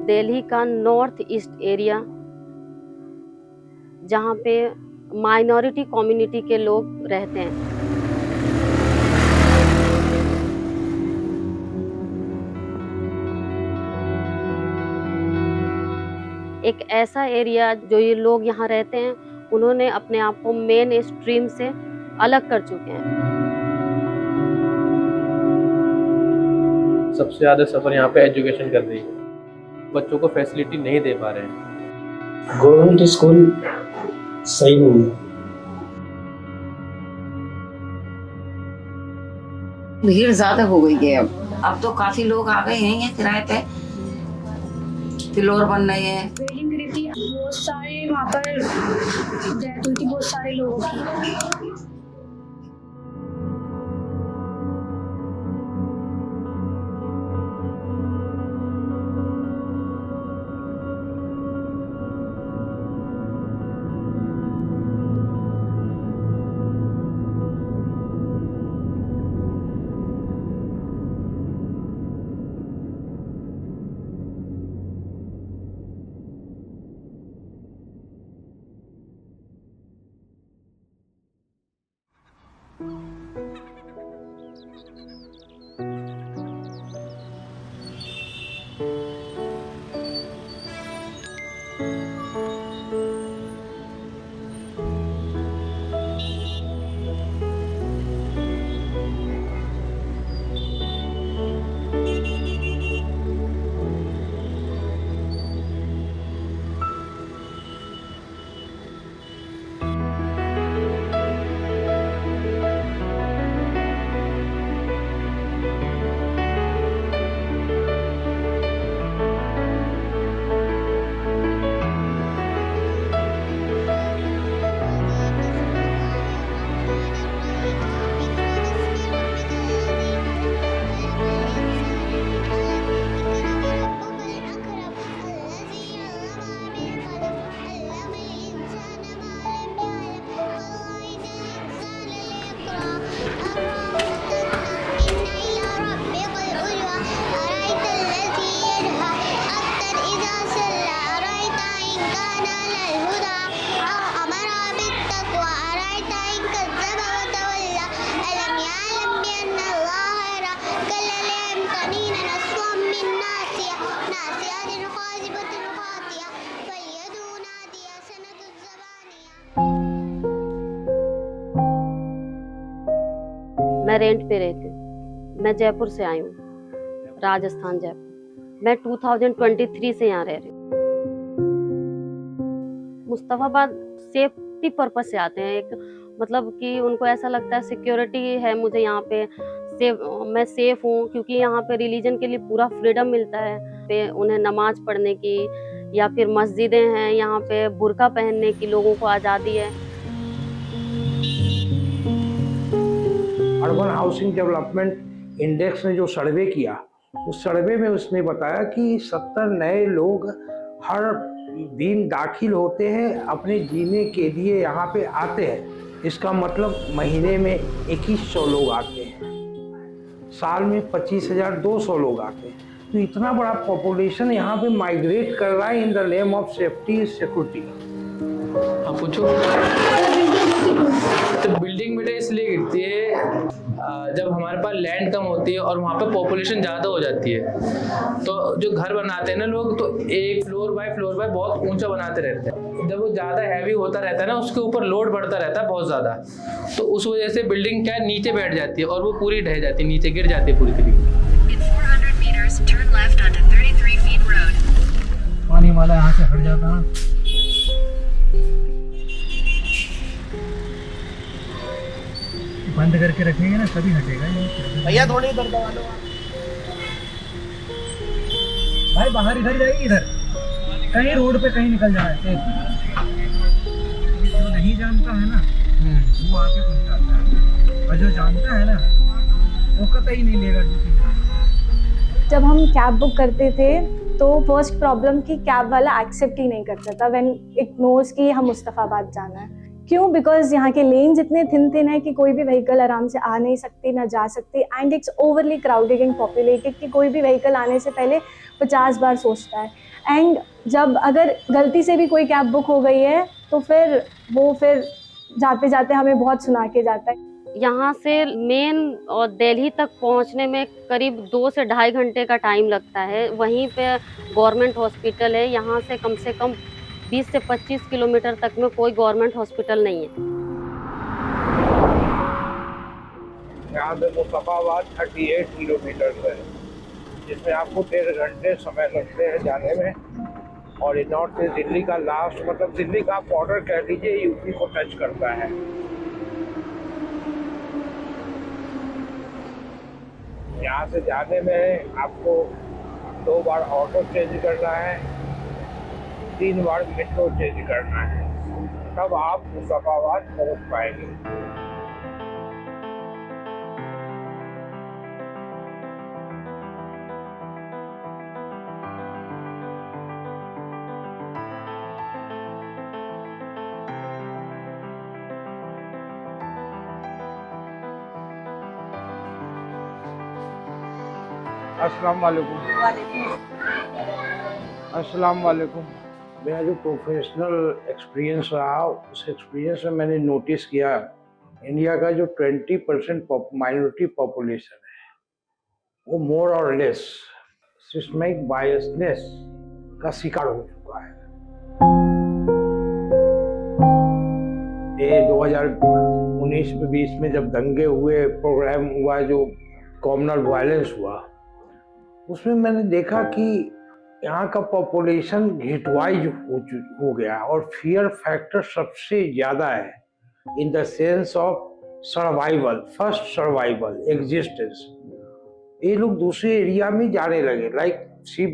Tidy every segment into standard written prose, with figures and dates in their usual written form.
दिल्ली का north east area, जहाँ पे माइनॉरिटी कम्युनिटी के लोग रहते हैं। एक ऐसा एरिया जो ये लोग यहाँ रहते हैं, उन्होंने अपने आप को मेन स्ट्रीम से अलग कर चुके हैं। सबसे ज़्यादा सफ़र यहाँ पे एजुकेशन कर रही है, बच्चों को फैसिलिटी नहीं दे पा रहे हैं। गवर्नमेंट स्कूल सही नहीं है। भीड़ ज्यादा हो गई है। अब तो काफी लोग आ गए हैं किराए पे, फ्लोर बन रहे हैं। बिल्डिंग गिरी थी, बहुत सारे वहाँ पर डेथ हुई थी, बहुत सारे लोगों की। मैं रेंट पे रहती हूँ। मैं जयपुर से आई हूँ, राजस्थान जयपुर। मैं 2023 से यहाँ रह रही हूँ। मुस्तफाबाद सेफ्टी पर्पज से आते हैं, एक मतलब कि उनको ऐसा लगता है सिक्योरिटी है, मुझे यहाँ पे मैं सेफ हूँ, क्योंकि यहाँ पे रिलीजन के लिए पूरा फ्रीडम मिलता है। पे उन्हें नमाज पढ़ने की या फिर मस्जिदें हैं, यहाँ पे बुर्का पहनने की लोगों को आज़ादी है। अर्बन हाउसिंग डेवलपमेंट इंडेक्स ने जो सर्वे किया, उस सर्वे में उसने बताया कि 70 नए लोग हर दिन दाखिल होते हैं, अपने जीने के लिए यहाँ पे आते हैं। इसका मतलब महीने में 2100 लोग आते हैं, साल में 25,200 लोग आते हैं। तो इतना बड़ा पॉपुलेशन यहाँ पे माइग्रेट कर रहा है in the name of safety security. आप पूछो। तो बिल्डिंग बेटा इसलिए गिरती है जब हमारे पास लैंड कम होती है और वहाँ पे पॉपुलेशन ज़्यादा हो जाती है, तो जो घर बनाते हैं ना लोग, तो एक फ्लोर बाय बहुत ऊंचा बनाते रहते हैं। जब वो ज़्यादा हैवी होता रहता है ना, उसके ऊपर लोड बढ़ता रहता है बहुत ज़्यादा, तो उस वजह से बिल्डिंग क्या नीचे बैठ जाती है और वो पूरी ढह जाती है, नीचे गिर जाती है पूरी तरीके। पानी वाला यहाँ से हट जाता है। बंद करके रखेंगे ना तभी हटेगा। भैया थोड़ी इधर दबा लो भाई, बाहर इधर जाइए, इधर कहीं रोड पे कहीं निकल जाए। जो नहीं जानता है ना वो आके फंस जाता है, और जो जानता है ना वो कतई नहीं लेगा। जब हम कैब बुक करते थे तो फर्स्ट प्रॉब्लम कि कैब वाला एक्सेप्ट ही नहीं करता था व्हेन इट नोज कि हम मुस्तफाबाद जाना है। क्यों? बिकॉज यहाँ के लेन्स इतने थिन है कि कोई भी व्हीकल आराम से आ नहीं सकती, ना जा सकती, and it's overly crowded and populated कि कोई भी व्हीकल आने से पहले 50 बार सोचता है। एंड जब अगर गलती से भी कोई कैब बुक हो गई है तो फिर जाते जाते हमें बहुत सुना के जाता है। यहाँ से मेन और दिल्ली तक पहुँचने में करीब 2 से ढाई घंटे का टाइम लगता है। वहीं पे गवर्नमेंट हॉस्पिटल है, यहाँ से कम 20 से 25 किलोमीटर तक में कोई गवर्नमेंट हॉस्पिटल नहीं है। यहाँ से मुस्तफाबाद 38 किलोमीटर है, जिसमें आपको 1.5 घंटे समय लगते हैं जाने में। और नॉर्थ से दिल्ली का लास्ट, मतलब दिल्ली का बॉर्डर कह लीजिए, यूपी को टच करता है। यहाँ से जाने में आपको 2 बार ऑटो चेंज करना है, 3 बार मेट्रो चेंज करना है, तब आप मुस्तफाबाद पहुँच पाएंगे। अस्सलाम वालेकुम। मेरा जो प्रोफेशनल एक्सपीरियंस रहा, उस एक्सपीरियंस में मैंने नोटिस किया इंडिया का जो 20% माइनॉरिटी पॉपुलेशन है, वो मोर और लेस सिस्टमिक बायसनेस का शिकार हो चुका है। ये 2019 में 20 में जब दंगे हुए, प्रोग्राम हुआ, जो कम्युनल वायलेंस हुआ, उसमें मैंने देखा कि यहाँ का पॉपुलेशन घिटवाइज हो गया और फियर फैक्टर सबसे ज़्यादा है in the sense of survival, first survival, existence. ये लोग दूसरे एरिया में जाने लगे। लाइक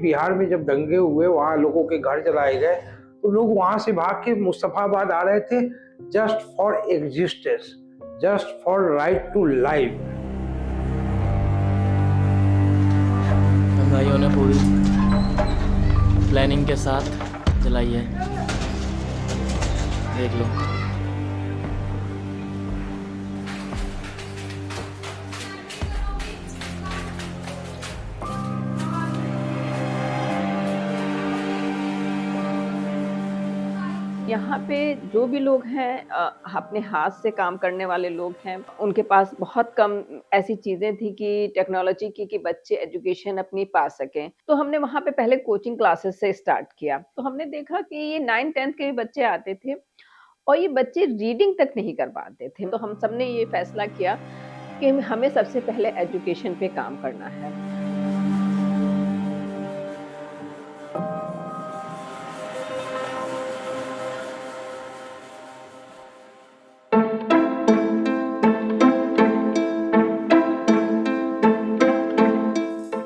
बिहार में जब दंगे हुए, वहाँ लोगों के घर जलाए गए, तो लोग वहाँ से भाग के मुस्तफाबाद आ रहे थे just for existence, just for right to life. भाइयों ने पूरी प्लानिंग के साथ जलाई है, देख लो। यहाँ पे जो भी लोग हैं अपने हाथ से काम करने वाले लोग हैं, उनके पास बहुत कम ऐसी चीज़ें थी कि टेक्नोलॉजी की कि बच्चे एजुकेशन अपनी पा सकें। तो हमने वहाँ पे पहले कोचिंग क्लासेस से स्टार्ट किया। तो हमने देखा कि ये 9-10 के भी बच्चे आते थे और ये बच्चे रीडिंग तक नहीं कर पाते थे। तो हम सब ने ये फैसला किया कि हमें सबसे पहले एजुकेशन पे काम करना है।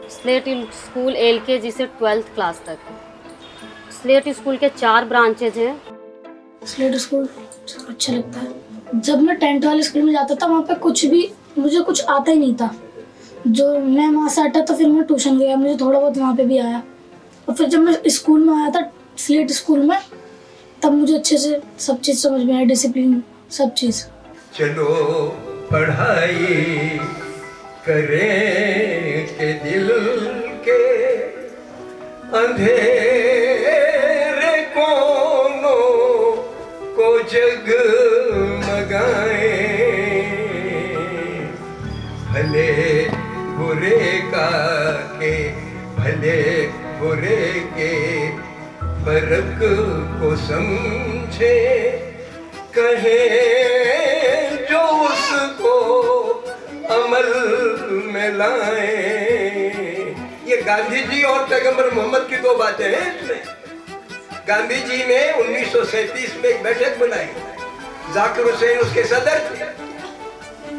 स्लेट स्कूल LKG से 12th क्लास तक है। स्लेट स्कूल के 4 ब्रांचेज हैं। स्लेट स्कूल अच्छा लगता है। जब मैं 10th वाले स्कूल में जाता था, वहाँ पे मुझे कुछ आता ही नहीं था। जो मैं वहाँ से हटा तो फिर मैं ट्यूशन गया, मुझे थोड़ा बहुत वहाँ पे भी आया। और फिर जब मैं स्कूल में आया था, स्लेट स्कूल में, तब मुझे अच्छे से सब चीज़ समझ में आया, डिसिप्लिन, सब चीज़। चलो पढ़ाई करें के दिल के अंधेरे कोनों को जगमगाए, भले बुरे के फर्क को समझे, कहे जो उसको अमल में लाए। ये गांधी जी और पैगंबर मोहम्मद की 2 बातें हैं इसमें। गांधी जी ने 1937 में एक बैठक बुलाई, जाकिर हुसैन उसके सदर थे।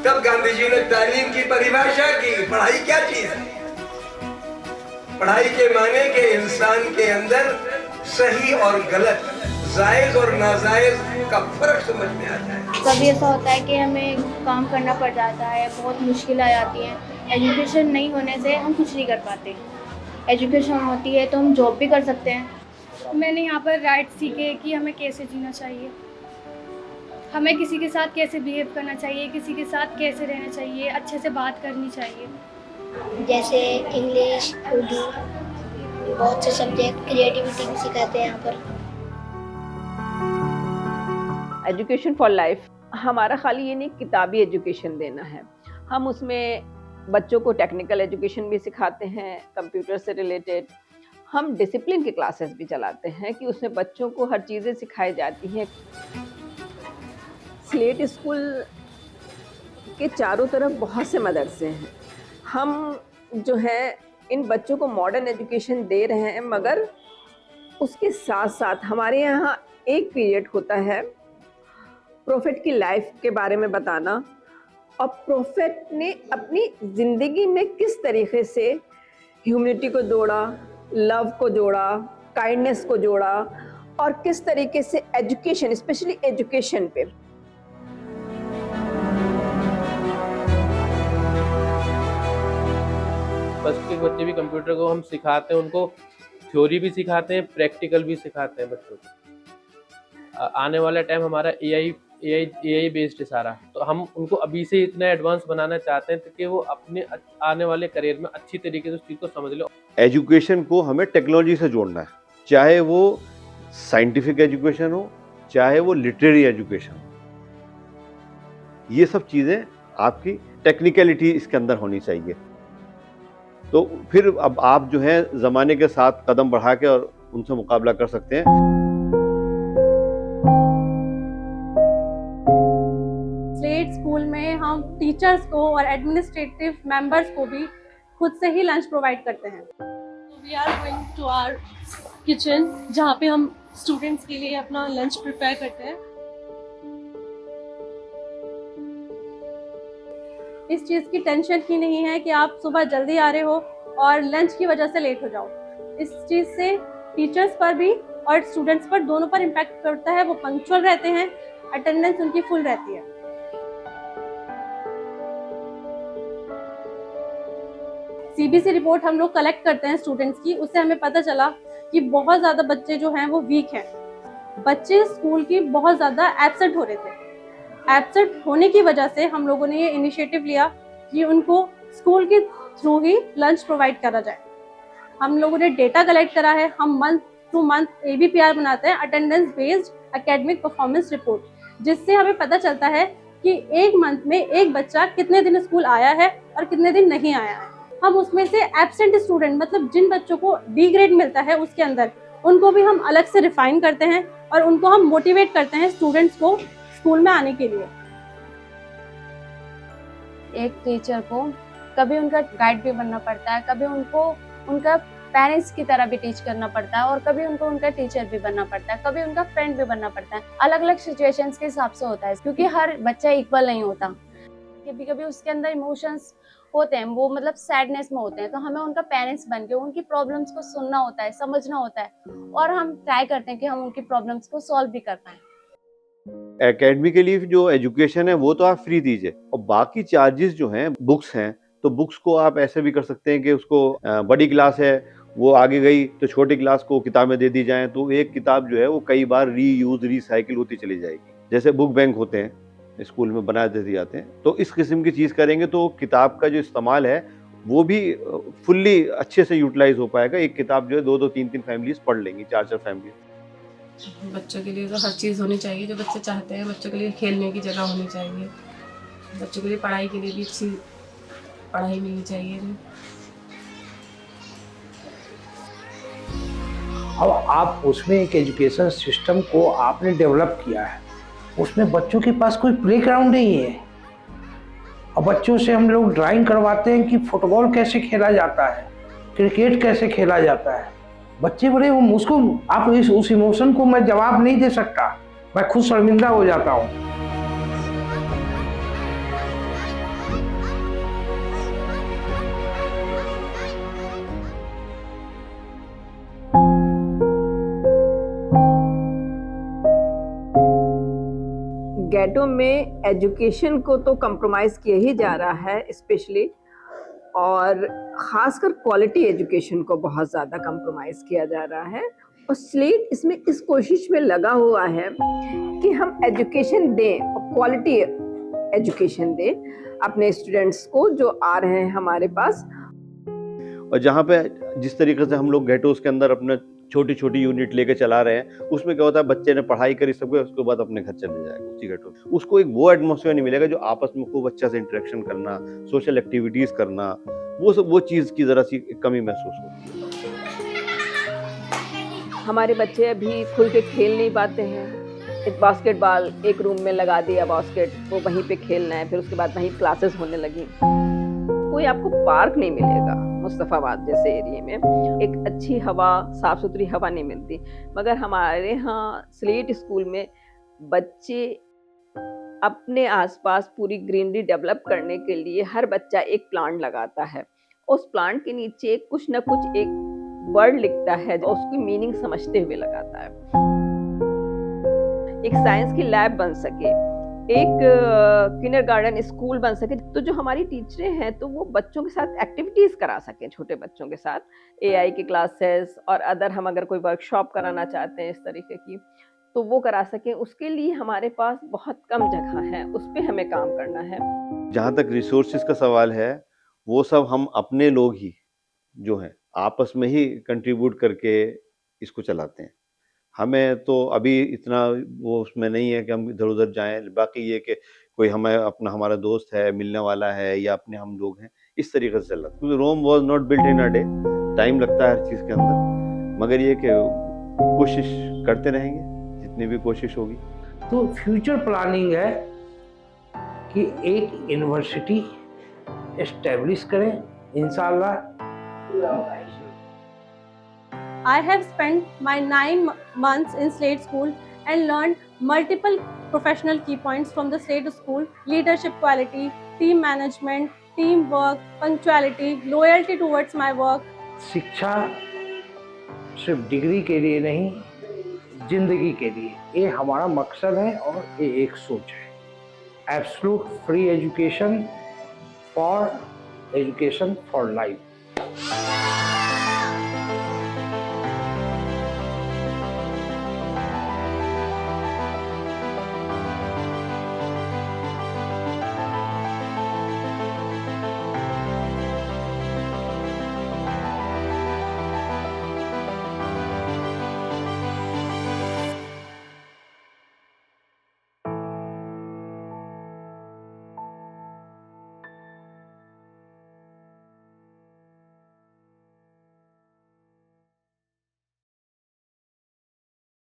तब गांधी जी ने तालीम की परिभाषा की, पढ़ाई क्या चीज है। पढ़ाई के माने के इंसान के अंदर सही और गलत, जायज और नाजायज का फर्क समझ में आता है। कभी ऐसा होता है कि हमें काम करना पड़ जाता है, बहुत मुश्किल आ जाती है। एजुकेशन नहीं होने से हम कुछ नहीं कर पाते। एजुकेशन होती है तो हम जॉब भी कर सकते हैं। मैंने यहाँ पर राइट सीखे कि हमें कैसे जीना चाहिए, हमें किसी के साथ कैसे बिहेव करना चाहिए, किसी के साथ कैसे रहना चाहिए, अच्छे से बात करनी चाहिए। जैसे इंग्लिश, उर्दू, बहुत से सब्जेक्ट, क्रिएटिविटी भी सिखाते हैं यहाँ पर। एजुकेशन फॉर लाइफ हमारा खाली ये नहीं किताबी एजुकेशन देना है, हम उसमें बच्चों को टेक्निकल एजुकेशन भी सिखाते हैं, कंप्यूटर से रिलेटेड। हम डिसिप्लिन की क्लासेस भी चलाते हैं कि उसमें बच्चों को हर चीज़ें सिखाई जाती हैं। स्लेट स्कूल के चारों तरफ बहुत से मदरसे हैं। हम जो है इन बच्चों को मॉडर्न एजुकेशन दे रहे हैं, मगर उसके साथ साथ हमारे यहाँ एक पीरियड होता है प्रोफेट की लाइफ के बारे में बताना, और प्रोफेट ने अपनी ज़िंदगी में किस तरीके से ह्यूमैनिटी को जोड़ा, लव को जोड़ा, काइंडनेस को जोड़ा, और किस तरीके से एजुकेशन, स्पेशली एजुकेशन पे फर्स्ट के बच्चे भी कंप्यूटर को हम सिखाते हैं, उनको थ्योरी भी सिखाते हैं, प्रैक्टिकल भी सिखाते हैं बच्चों को। आने वाला टाइम हमारा एआई बेस्ड है सारा, तो हम उनको अभी से इतना एडवांस बनाना चाहते हैं ताकि वो अपने आने वाले करियर में अच्छी तरीके से उस चीज़ को समझ लो। एजुकेशन को हमें टेक्नोलॉजी से जोड़ना है, चाहे वो साइंटिफिक एजुकेशन हो, चाहे वो लिटरेरी एजुकेशन हो। ये सब चीज़ें आपकी टेक्निकलिटी इसके अंदर होनी चाहिए। तो फिर अब आप जो है ज़माने के साथ कदम बढ़ा के और उनसे मुकाबला कर सकते हैं। स्लेट स्कूल में हम टीचर्स को और एडमिनिस्ट्रेटिव मेंबर्स को भी खुद से ही लंच प्रोवाइड करते हैं। We are going to our kitchen, जहाँ पे हम स्टूडेंट्स के लिए अपना लंच प्रिपेयर करते हैं। इस चीज़ की टेंशन ही नहीं है कि आप सुबह जल्दी आ रहे हो और लंच की वजह से लेट हो जाओ। इस चीज़ से टीचर्स पर भी और स्टूडेंट्स पर दोनों पर इम्पैक्ट करता है। वो पंक्चुअल रहते हैं, अटेंडेंस उनकी फुल रहती है। सीबीसी रिपोर्ट हम लोग कलेक्ट करते हैं स्टूडेंट्स की, उससे हमें पता चला कि बहुत ज़्यादा बच्चे जो हैं वो वीक हैं। बच्चे स्कूल की बहुत ज़्यादा एब्सेंट हो रहे थे। एब्सेंट होने की वजह से हम लोगों ने ये इनिशिएटिव लिया कि उनको स्कूल के थ्रू ही लंच प्रोवाइड करा जाए। हम लोगों ने डेटा कलेक्ट करा है। हम मंथ टू मंथ ABPR बनाते हैं, attendance based academic performance report, जिससे हमें पता चलता है कि एक मंथ में एक बच्चा कितने दिन स्कूल आया है और कितने दिन नहीं आया है। हम उसमें से एब्सेंट स्टूडेंट, मतलब जिन बच्चों को B ग्रेड मिलता है उसके अंदर, उनको भी हम अलग से रिफाइन करते हैं और उनको हम मोटिवेट करते हैं स्टूडेंट्स को स्कूल में आने के लिए। एक टीचर को कभी उनका गाइड भी बनना पड़ता है, कभी उनको उनका पेरेंट्स की तरह भी टीच करना पड़ता है, और कभी उनको उनका टीचर भी बनना पड़ता है, कभी उनका फ्रेंड भी बनना पड़ता है। अलग अलग सिचुएशंस के हिसाब से होता है, क्योंकि हर बच्चा इक्वल नहीं होता। कभी कभी उसके अंदर इमोशंस होते हैं, वो मतलब सैडनेस में होते हैं, तो हमें उनका पेरेंट्स बन के उनकी प्रॉब्लम्स को सुनना होता है, समझना होता है, और हम ट्राई करते हैं कि हम उनकी प्रॉब्लम्स को सॉल्व भी कर पाएं। एकेडमी के लिए जो एजुकेशन है वो तो आप फ्री दीजिए, और बाकी चार्जेस जो हैं, बुक्स हैं, तो बुक्स को आप ऐसे भी कर सकते हैं कि उसको बड़ी क्लास है वो आगे गई तो छोटी क्लास को किताबें दे दी जाएं, तो एक किताब जो है वो कई बार रीयूज रिसाइकिल होती चली जाएगी। जैसे बुक बैंक होते हैं स्कूल में बना देते जाते हैं, तो इस किस्म की चीज़ करेंगे तो किताब का जो इस्तेमाल है वो भी फुल्ली अच्छे से यूटिलाइज हो पाएगा। एक किताब जो है 2-2, 3-3 फैमिलीज पढ़ लेंगी, 4-4 फैमिलीज। बच्चों के लिए तो हर चीज़ होनी चाहिए जो बच्चे चाहते हैं। बच्चों के लिए खेलने की जगह होनी चाहिए, बच्चों के लिए पढ़ाई के लिए भी अच्छी पढ़ाई मिलनी चाहिए। अब आप उसमें एक एजुकेशन सिस्टम को आपने डेवलप किया है, उसमें बच्चों के पास कोई प्लेग्राउंड नहीं है। और बच्चों से हम लोग ड्राइंग करवाते हैं कि फुटबॉल कैसे खेला जाता है, क्रिकेट कैसे खेला जाता है। बच्चे बड़े उसको आप उस इमोशन को मैं जवाब नहीं दे सकता, मैं खुद शर्मिंदा हो जाता हूँ। गेटो में एजुकेशन को तो कंप्रोमाइज़ किया ही जा रहा है स्पेशली, और ख़ासकर क्वालिटी एजुकेशन को बहुत ज़्यादा कंप्रोमाइज़ किया जा रहा है। और स्लेट इसमें इस कोशिश में लगा हुआ है कि हम एजुकेशन दें और क्वालिटी एजुकेशन दें अपने स्टूडेंट्स को जो आ रहे हैं हमारे पास। और जहाँ पे जिस तरीके से हम लोग गेटोस के अंदर अपना छोटी छोटी यूनिट लेके चला रहे हैं, उसमें क्या होता है, बच्चे ने पढ़ाई करी सब कुछ, उसके बाद अपने घर चले जाएगा उसी गेटो। उसको एक वो एटमॉस्फेयर नहीं मिलेगा जो आपस में खूब अच्छा से इंटरेक्शन करना, सोशल एक्टिविटीज करना, वो चीज़ की ज़रा सी कमी महसूस होती है। हमारे बच्चे अभी खुल के खेल नहीं पाते हैं। एक बास्केटबॉल एक रूम में लगा दिया बास्केट, वो वहीं पे खेलना है, फिर उसके बाद वहीं क्लासेस होने लगी। कोई आपको पार्क नहीं मिलेगा मुस्तफ़ाबाद जैसे एरिया में, एक अच्छी हवा, साफ़ सुथरी हवा नहीं मिलती। मगर हमारे यहाँ स्लेट स्कूल में बच्चे अपने आसपास पूरी ग्रीनरी डेवलप करने के लिए हर बच्चा एक प्लांट लगाता है। उस प्लांट के नीचे कुछ न कुछ एक वर्ड लिखता है, जो उसकी मीनिंग समझते हुए लगाता है। एक साइंस की लैब बन सके, एक किंडरगार्टन स्कूल बन सके, तो जो हमारी टीचरें हैं तो वो बच्चों के साथ एक्टिविटीज़ करा सकें, छोटे बच्चों के साथ AI की क्लासेस और अदर हम अगर कोई वर्कशॉप कराना चाहते हैं इस तरीके की, तो वो करा सकें। उसके लिए हमारे पास बहुत कम जगह है, उस पर हमें काम करना है। जहाँ तक रिसोर्सेज का सवाल है, वो सब हम अपने लोग ही जो हैं आपस में ही कंट्रीब्यूट करके इसको चलाते हैं। हमें तो अभी इतना वो उसमें नहीं है कि हम इधर उधर जाएं। बाकी ये कि कोई हमें अपना हमारा दोस्त है, मिलने वाला है, या अपने हम लोग हैं, इस तरीके से चल रहा है। क्योंकि Rome was not built in a day, time लगता है हर चीज़ के अंदर, मगर ये कि कोशिश करते रहेंगे जितनी भी कोशिश होगी। तो फ्यूचर प्लानिंग है कि एक यूनिवर्सिटी एस्टेब्लिश करें इंशाल्लाह। I have spent my 9 months in Slade School and learned multiple professional key points from the Slade School: leadership quality, team management, teamwork, punctuality, loyalty towards my work. शिक्षा सिर्फ degree के लिए नहीं, जिंदगी के लिए, ये हमारा मकसद है और ये एक सोच है। Absolute free education for life.